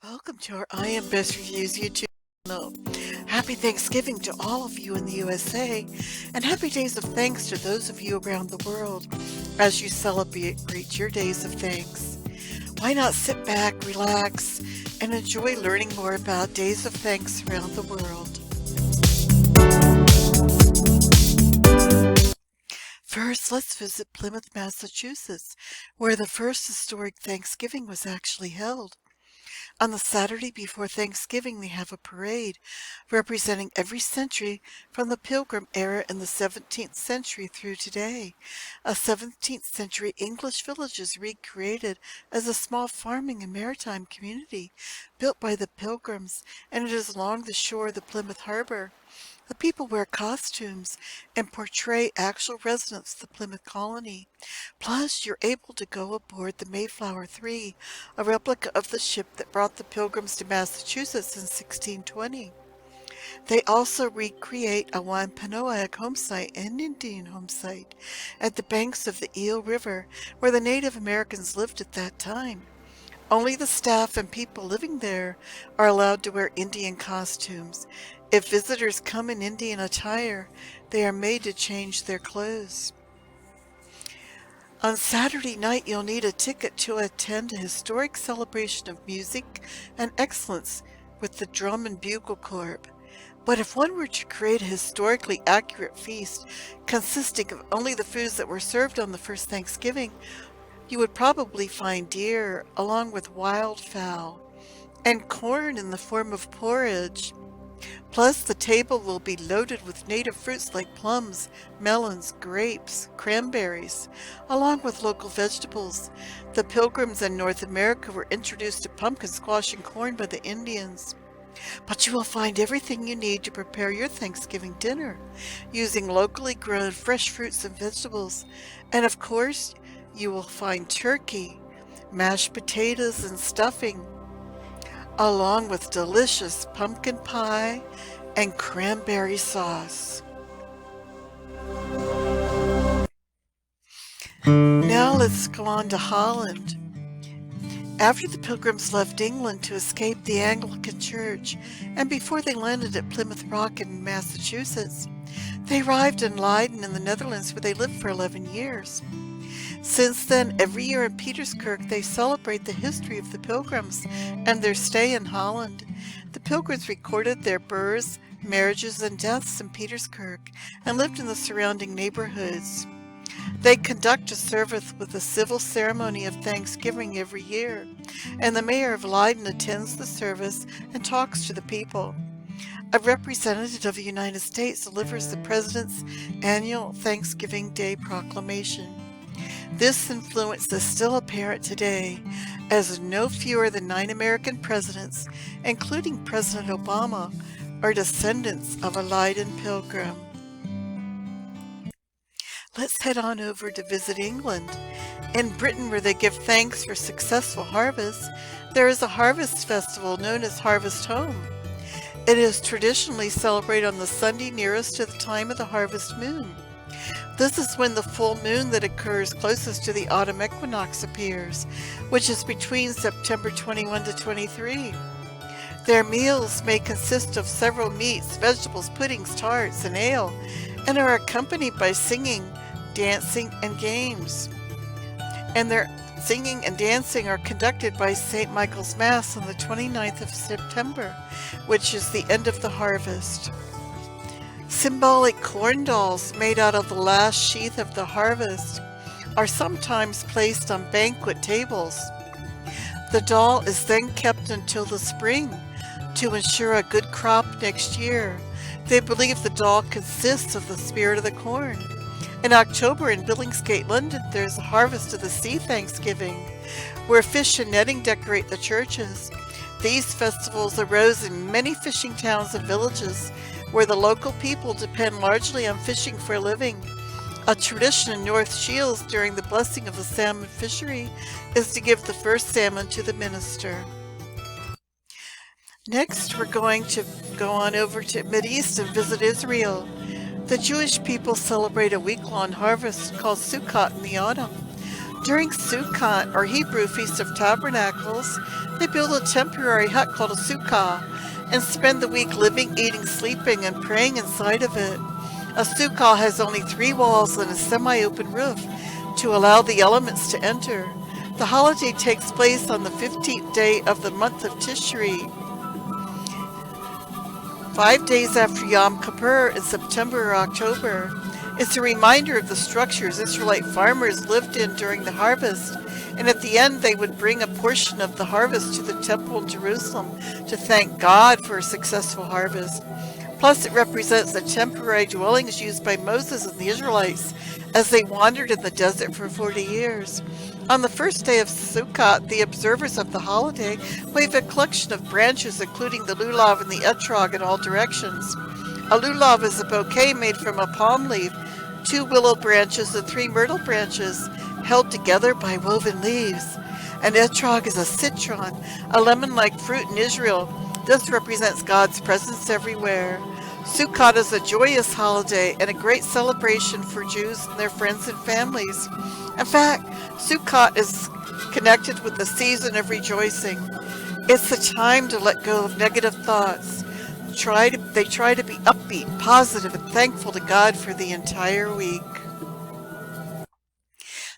Welcome to our I Am Best Reviews YouTube channel. Happy Thanksgiving to all of you in the USA, and happy days of thanks to those of you around the world as you celebrate your days of thanks. Why not sit back, relax, and enjoy learning more about days of thanks around the world? First, let's visit Plymouth, Massachusetts, where the first historic Thanksgiving was actually held. On the Saturday before Thanksgiving, they have a parade representing every century from the Pilgrim era in the 17th century through today. A 17th century English village is recreated as a small farming and maritime community built by the Pilgrims, and it is along the shore of the Plymouth Harbor. The people wear costumes and portray actual residents of the Plymouth colony. Plus, you're able to go aboard the Mayflower III, a replica of the ship that brought the Pilgrims to Massachusetts in 1620. They also recreate a Wampanoag Homesite and Indian Homesite at the banks of the Eel River, where the Native Americans lived at that time. Only the staff and people living there are allowed to wear Indian costumes. If visitors come in Indian attire, they are made to change their clothes. On Saturday night, you'll need a ticket to attend a historic celebration of music and excellence with the Drum and Bugle Corps. But if one were to create a historically accurate feast consisting of only the foods that were served on the first Thanksgiving, you would probably find deer along with wildfowl and corn in the form of porridge. Plus, the table will be loaded with native fruits like plums, melons, grapes, cranberries, along with local vegetables. The Pilgrims in North America were introduced to pumpkin squash and corn by the Indians. But you will find everything you need to prepare your Thanksgiving dinner, using locally grown fresh fruits and vegetables. And of course, you will find turkey, mashed potatoes and stuffing, along with delicious pumpkin pie and cranberry sauce. Now let's go on to Holland. After the Pilgrims left England to escape the Anglican Church, and before they landed at Plymouth Rock in Massachusetts, they arrived in Leiden in the Netherlands, where they lived for 11 years. Since then, every year in Pieterskirk, they celebrate the history of the Pilgrims and their stay in Holland. The Pilgrims recorded their births, marriages, and deaths in Pieterskirk and lived in the surrounding neighborhoods. They conduct a service with a civil ceremony of Thanksgiving every year, and the mayor of Leiden attends the service and talks to the people. A representative of the United States delivers the president's annual Thanksgiving Day proclamation. This influence is still apparent today, as no fewer than 9 American presidents, including President Obama, are descendants of a Leiden Pilgrim. Let's head on over to visit England. In Britain, where they give thanks for successful harvests, there is a harvest festival known as Harvest Home. It is traditionally celebrated on the Sunday nearest to the time of the harvest moon. This is when the full moon that occurs closest to the autumn equinox appears, which is between September 21 to 23. Their meals may consist of several meats, vegetables, puddings, tarts, and ale, and are accompanied by singing, dancing, and games. And their singing and dancing are conducted by St. Michael's Mass on the 29th of September, which is the end of the harvest. Symbolic corn dolls made out of the last sheath of the harvest are sometimes placed on banquet tables. The doll is then kept until the spring to ensure a good crop next year. They believe the doll consists of the spirit of the corn. In October in Billingsgate, London, there's a Harvest of the Sea Thanksgiving, where fish and netting decorate the churches. These festivals arose in many fishing towns and villages, where the local people depend largely on fishing for a living. A tradition in North Shields during the blessing of the salmon fishery is to give the first salmon to the minister. Next, we're going to go on over to Mideast and visit Israel. The Jewish people celebrate a week-long harvest called Sukkot in the autumn. During Sukkot, or Hebrew Feast of Tabernacles, they build a temporary hut called a sukkah and spend the week living, eating, sleeping, and praying inside of it. A sukkah has only 3 walls and a semi-open roof to allow the elements to enter. The holiday takes place on the 15th day of the month of Tishri, 5 days after Yom Kippur in September or October. It's a reminder of the structures Israelite farmers lived in during the harvest, and at the end they would bring a portion of the harvest to the temple in Jerusalem to thank God for a successful harvest. Plus, it represents the temporary dwellings used by Moses and the Israelites as they wandered in the desert for 40 years. On the first day of Sukkot, the observers of the holiday wave a collection of branches, including the lulav and the etrog, in all directions. A lulav is a bouquet made from a palm leaf, 2 willow branches, and 3 myrtle branches held together by woven leaves. An etrog is a citron, a lemon-like fruit in Israel. This represents God's presence everywhere. Sukkot is a joyous holiday and a great celebration for Jews and their friends and families. In fact, Sukkot is connected with the season of rejoicing. It's the time to let go of negative thoughts. They try to be upbeat, positive, and thankful to God for the entire week.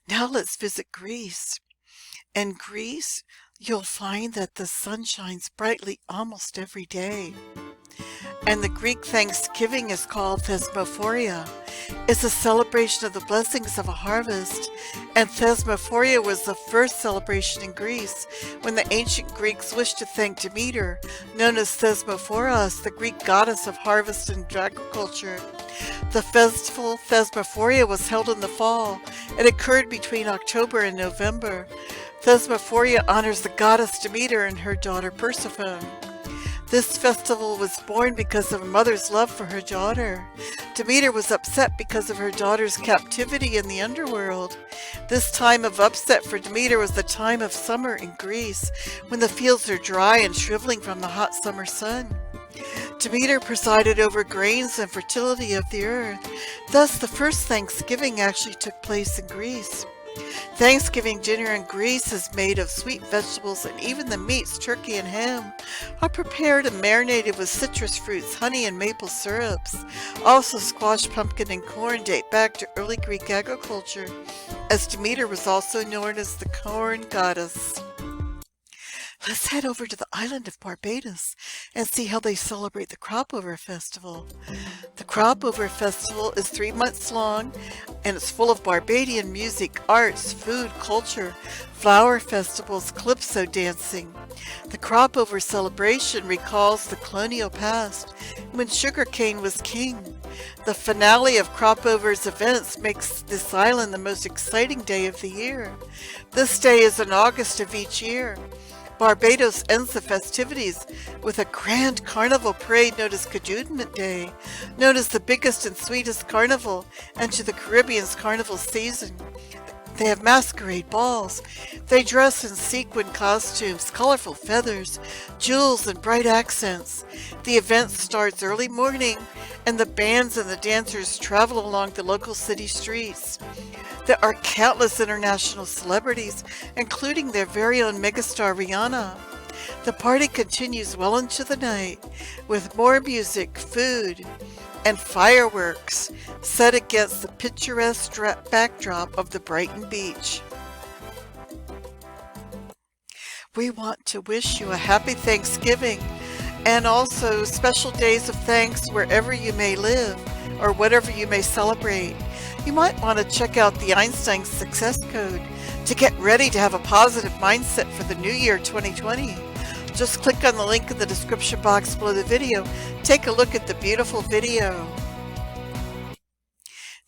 Now let's visit Greece. In Greece, you'll find that the sun shines brightly almost every day. And the Greek Thanksgiving is called Thesmophoria. It's a celebration of the blessings of a harvest, and Thesmophoria was the first celebration in Greece when the ancient Greeks wished to thank Demeter, known as Thesmophoros, the Greek goddess of harvest and agriculture. The festival Thesmophoria was held in the fall. It occurred between October and November. Thesmophoria honors the goddess Demeter and her daughter Persephone. This festival was born because of a mother's love for her daughter. Demeter was upset because of her daughter's captivity in the underworld. This time of upset for Demeter was the time of summer in Greece, when the fields are dry and shriveling from the hot summer sun. Demeter presided over grains and fertility of the earth. Thus, the first Thanksgiving actually took place in Greece. Thanksgiving dinner in Greece is made of sweet vegetables, and even the meats, turkey and ham, are prepared and marinated with citrus fruits, honey, and maple syrups. Also, squash, pumpkin, and corn date back to early Greek agriculture, as Demeter was also known as the corn goddess. Let's head over to the island of Barbados and see how they celebrate the Crop Over Festival. The Crop Over Festival is 3 months long, and it's full of Barbadian music, arts, food, culture, flower festivals, calypso dancing. The Crop Over celebration recalls the colonial past when sugarcane was king. The finale of Crop Over's events makes this island the most exciting day of the year. This day is in August of each year. Barbados ends the festivities with a grand carnival parade known as Cajunment Day, known as the biggest and sweetest carnival and to the Caribbean's carnival season. They have masquerade balls. They dress in sequin costumes, colorful feathers, jewels, and bright accents. The event starts early morning, and the bands and the dancers travel along the local city streets. There are countless international celebrities, including their very own megastar Rihanna. The party continues well into the night, with more music, food, and fireworks set against the picturesque backdrop of the Brighton beach. We want to wish you a happy Thanksgiving, and also special days of thanks wherever you may live or whatever you may celebrate. You might want to check out the Einstein Success Code to get ready to have a positive mindset for the new year 2020. Just click on the link in the description box below the video. Take a look at the beautiful video.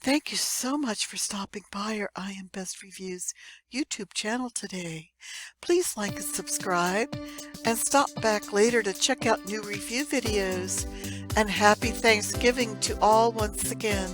Thank you so much for stopping by our I Am Best Reviews YouTube channel today. Please like and subscribe, and stop back later to check out new review videos. And happy Thanksgiving to all once again.